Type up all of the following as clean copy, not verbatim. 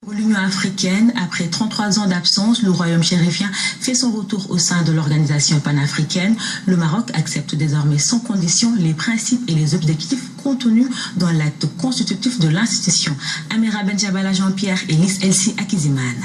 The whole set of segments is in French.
Pour l'Union africaine, après 33 ans d'absence, le royaume chérifien fait son retour au sein de l'organisation panafricaine. Le Maroc accepte désormais sans condition les principes et les objectifs contenus dans l'acte constitutif de l'institution. Amira Benjabala Jean-Pierre et Lys Elsie Akizimane.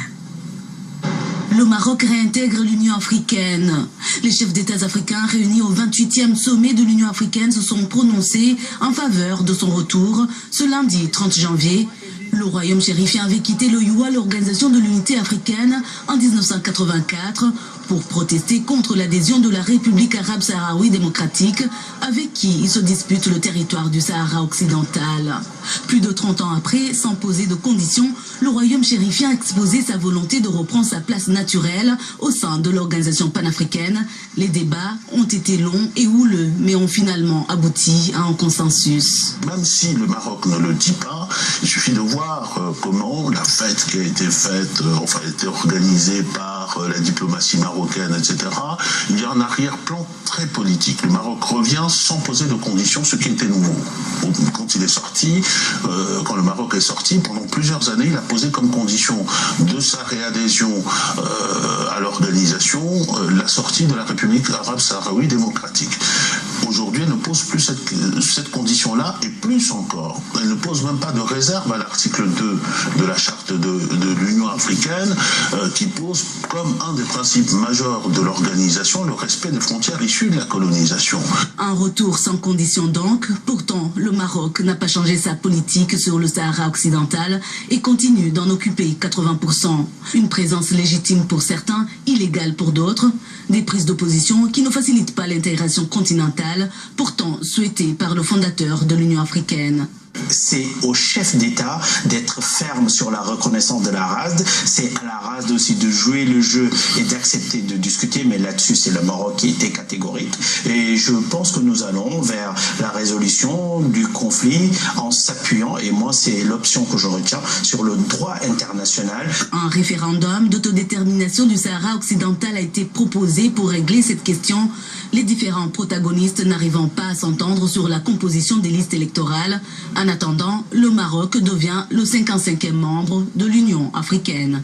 Le Maroc réintègre l'Union africaine. Les chefs d'État africains réunis au 28e sommet de l'Union africaine se sont prononcés en faveur de son retour ce lundi 30 janvier. Le royaume chérifien avait quitté l'OUA, l'Organisation de l'Unité africaine, en 1984 pour protester contre l'adhésion de la République arabe sahraoui démocratique avec qui il se dispute le territoire du Sahara occidental. Plus de 30 ans après, sans poser de conditions, le royaume chérifien a exposé sa volonté de reprendre sa place naturelle au sein de l'organisation panafricaine. Les débats ont été longs et houleux, mais ont finalement abouti à un consensus. Même si le Maroc ne le dit pas, il suffit de voir comment la fête qui a été faite, a été organisée par la diplomatie marocaine, etc. Il y a un arrière-plan très politique. Le Maroc revient sans poser de conditions, ce qui était nouveau. Quand il est sorti, quand le Maroc est sorti, pendant plusieurs années, il a posé comme condition de sa réadhésion à l'organisation la sortie de la République arabe sahraoui démocratique. Aujourd'hui, elle ne pose plus cette condition-là, et plus encore, elle ne pose même pas de réserve à l'article 2 de la charte de l'Union africaine, qui pose comme un des principes majeurs de l'organisation le respect des frontières issues de la colonisation. Un retour sans condition donc. Pourtant, le Maroc n'a pas changé sa politique sur le Sahara occidental et continue d'en occuper 80%. Une présence légitime pour certains, illégale pour d'autres. Des prises d'opposition qui ne facilitent pas l'intégration continentale, pourtant souhaitée par le fondateur de l'Union africaine. C'est au chef d'État d'être ferme sur la reconnaissance de la RASD. C'est à la RASD aussi de jouer le jeu et d'accepter de discuter. Mais là-dessus, c'est le Maroc qui était catégorique. Et je pense que nous allons vers la résolution du conflit en s'appuyant, et moi, c'est l'option que je retiens, sur le droit international. Un référendum d'autodétermination du Sahara occidental a été proposé pour régler cette question. Les différents protagonistes n'arrivant pas à s'entendre sur la composition des listes électorales. En attendant, le Maroc devient le 55e membre de l'Union africaine.